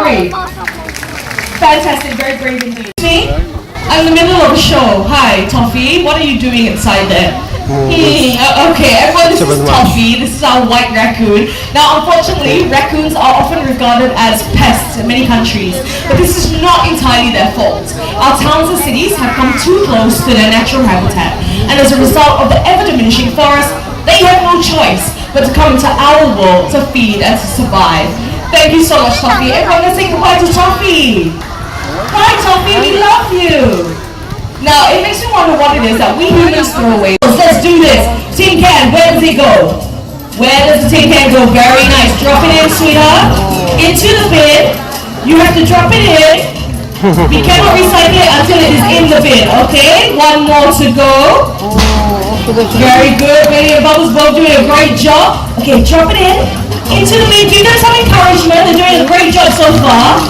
brave. Fantastic, very brave indeed. Me? I'm in the middle of a show. Hi, Toffee. What are you doing inside there? Okay, everyone, this is Toffee. This is our white raccoon. Now, unfortunately, raccoons are often regarded as pests in many countries, but this is not entirely their fault. Our towns and cities have come too close to their natural habitat, and as a result of the ever-diminishing forests, they have no choice but to come into our world to feed and to survive. Thank you so much, Toffee. Everyone, let's say goodbye to Toffee. Bye, Toffee. We love you. Now, it makes me wonder what it is that we humans throw away. Let's do this. Tin can, where does it go? Where does the tin can go? Very nice. Drop it in, sweetheart. Into the bin. You have to drop it in. We cannot recycle it until it is in the bin, okay? One more to go. Very good. Benny and Bubbles both doing a great job. Okay, drop it in. Into the bin. Give them some encouragement. They're doing a great job so far.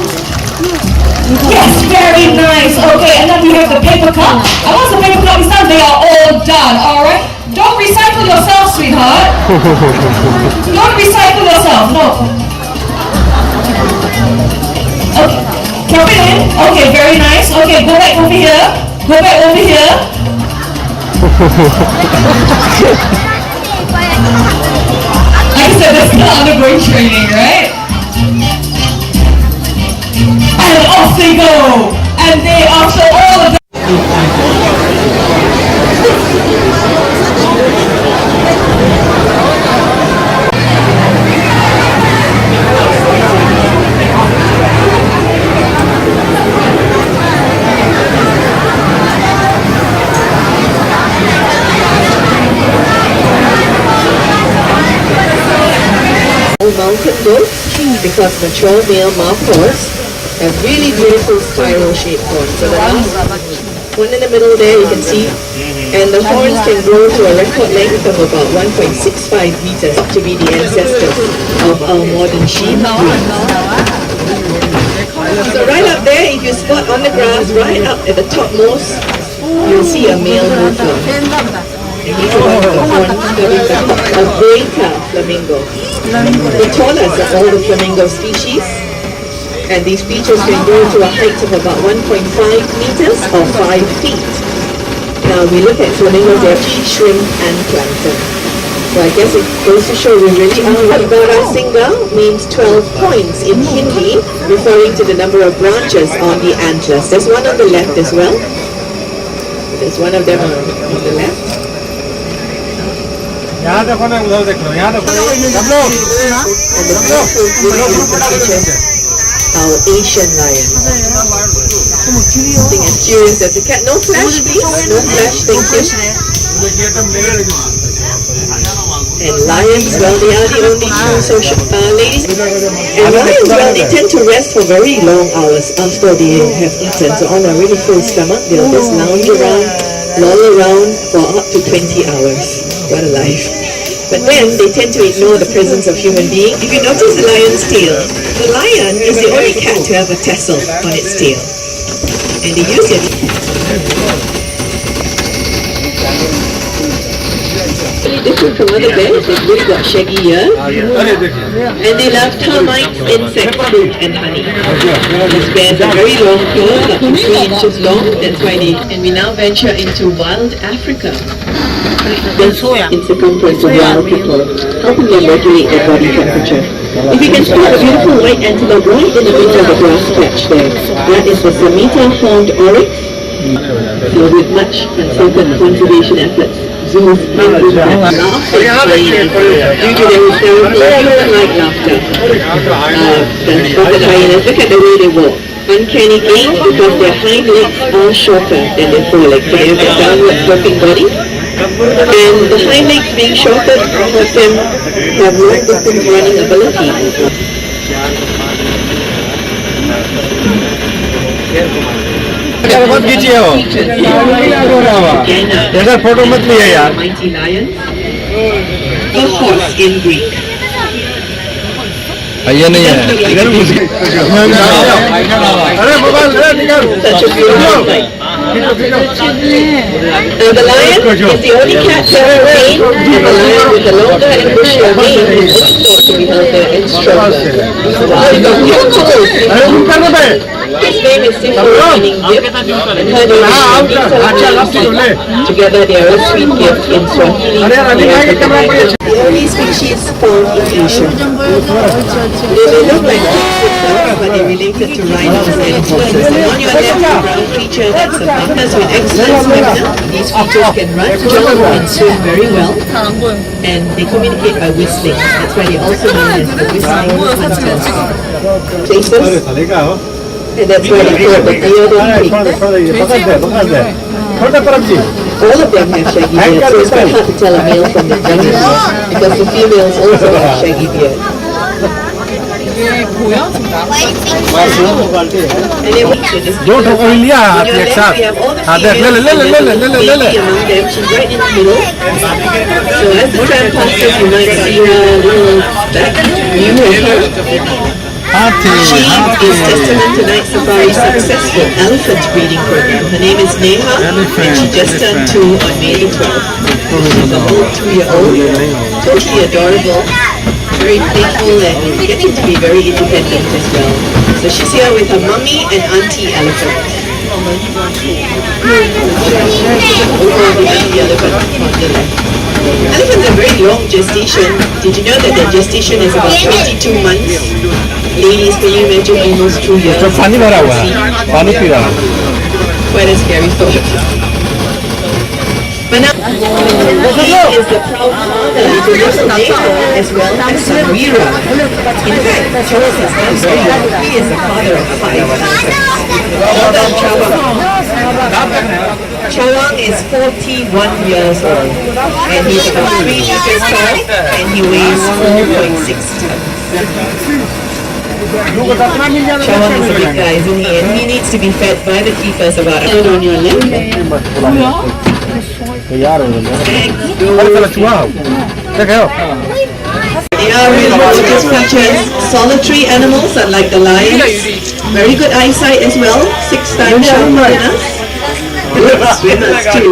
Yes, very nice. Okay, and then we have the paper cup. And once the paper cup is done, they are all done. Alright? Don't recycle yourself, sweetheart. Don't recycle yourself. No. Okay. Drop it in. Okay, very nice. Okay, go back over here. Go back over here. I said that's not undergoing training, right? And off they go! And they, after all of mountain goats, because mature male mouthfors have really beautiful spiral shaped horns. So the last one in the middle there you can see, and the horns can grow to a record length of about 1.65 meters to be the ancestors of our modern sheep breed. So right up there, if you spot on the grass, right up at the topmost, you'll see a male buffalo. And he's about a Breca flamingo. The tallest of all the flamingo species. And these creatures can grow to a height of about 1.5 meters or 5 feet. Now we look at flamingos, they eat shrimp and plankton. So I guess it goes to show we really are. Bara Singa means 12 points in Hindi, referring to the number of branches on the antlers. There's one on the left as well. There's one of them on the left. And the our Asian lion. Something as curious as a cat. No flash, please. No flash, thank you. And lions, well, they are the only true social ladies. And lions, well, they tend to rest for very long hours after they have eaten. So on a really full stomach, they'll just lounge around, loll around for up to 20 hours. What a life. But then they tend to ignore the presence of human beings. If you notice the lion's tail, the lion is the only cat to have a tassel on its tail. And they use it. Different from other bears, they've really got shaggy ears. And they love termites, insects, fruit and honey. These bears are very long claws, up to 3 inches long. That's why they... And we now venture into wild Africa. In circumference of wild people, helping them regulate their body temperature. If you can spot a beautiful white antelope right in the middle of the grass patch there, that is the Samita horned oryx. So with much concerted conservation efforts, zoos have moved that laugh and hyenas due to their hysterical human-like laughter. The hyenas, look at the way they walk. Uncanny gait because their hind legs are shorter than their forelegs. So they have a downward sloping body. And the hind legs being shorter help them have long distance running ability. Mighty lion, the horse in Greek. Such a beautiful sight. Now the lion is the only cat to have a mane, and the lion with the longer and bushier mane is only thought to be healthier and stronger. His name is Sifu, meaning gift, and her name is Nita. Together they are a sweet gift in Swahili. The only species found in Asia. They may look like pigs themselves, but they're related to rhinos and horses. And on your left, the brown creature, that's a buffers with excellent stamina. These creatures can run, jump, and swim very well. And they communicate by whistling. That's why they're also known as the whistling hunters. Places. And that's why they call it the Theodon pig. All of them have shaggy beards, so it's quite hard to tell a male from the female because the females also have shaggy beard. And they want to just Don't over India, we have all the females, and there's a baby among them. She's right in the middle. So as the tram passes, you might see her little back view of her. She is testament to Night Safari's successful elephant breeding program. Her name is Neha, and she just turned 2 on May the 12th. She's a whole 2-year-old, totally adorable, very playful, and getting to be very independent as well. So she's here with her mummy and auntie elephant. Over the auntie elephant on the left. Elephants are very long gestation. Did you know that their gestation is about 22 months? Ladies, can you imagine almost 2 years? पानी भरा हुआ है, पानी P रहा है. Quite a scary thought. But now, he is the proud father to Neha as well as Samira. In fact, Charles is not very young. He is the father of 5 elephants. Chawang is 41 years old, and he's about 3 meters tall, and he weighs 4.6 tons. Chawang is a big guy, isn't he? And he needs to be fed by the keepers about a foot on your left. They are real gorgeous creatures, solitary animals unlike the lions. Very good eyesight as well, 6 times sharper than us. Good swimmers too.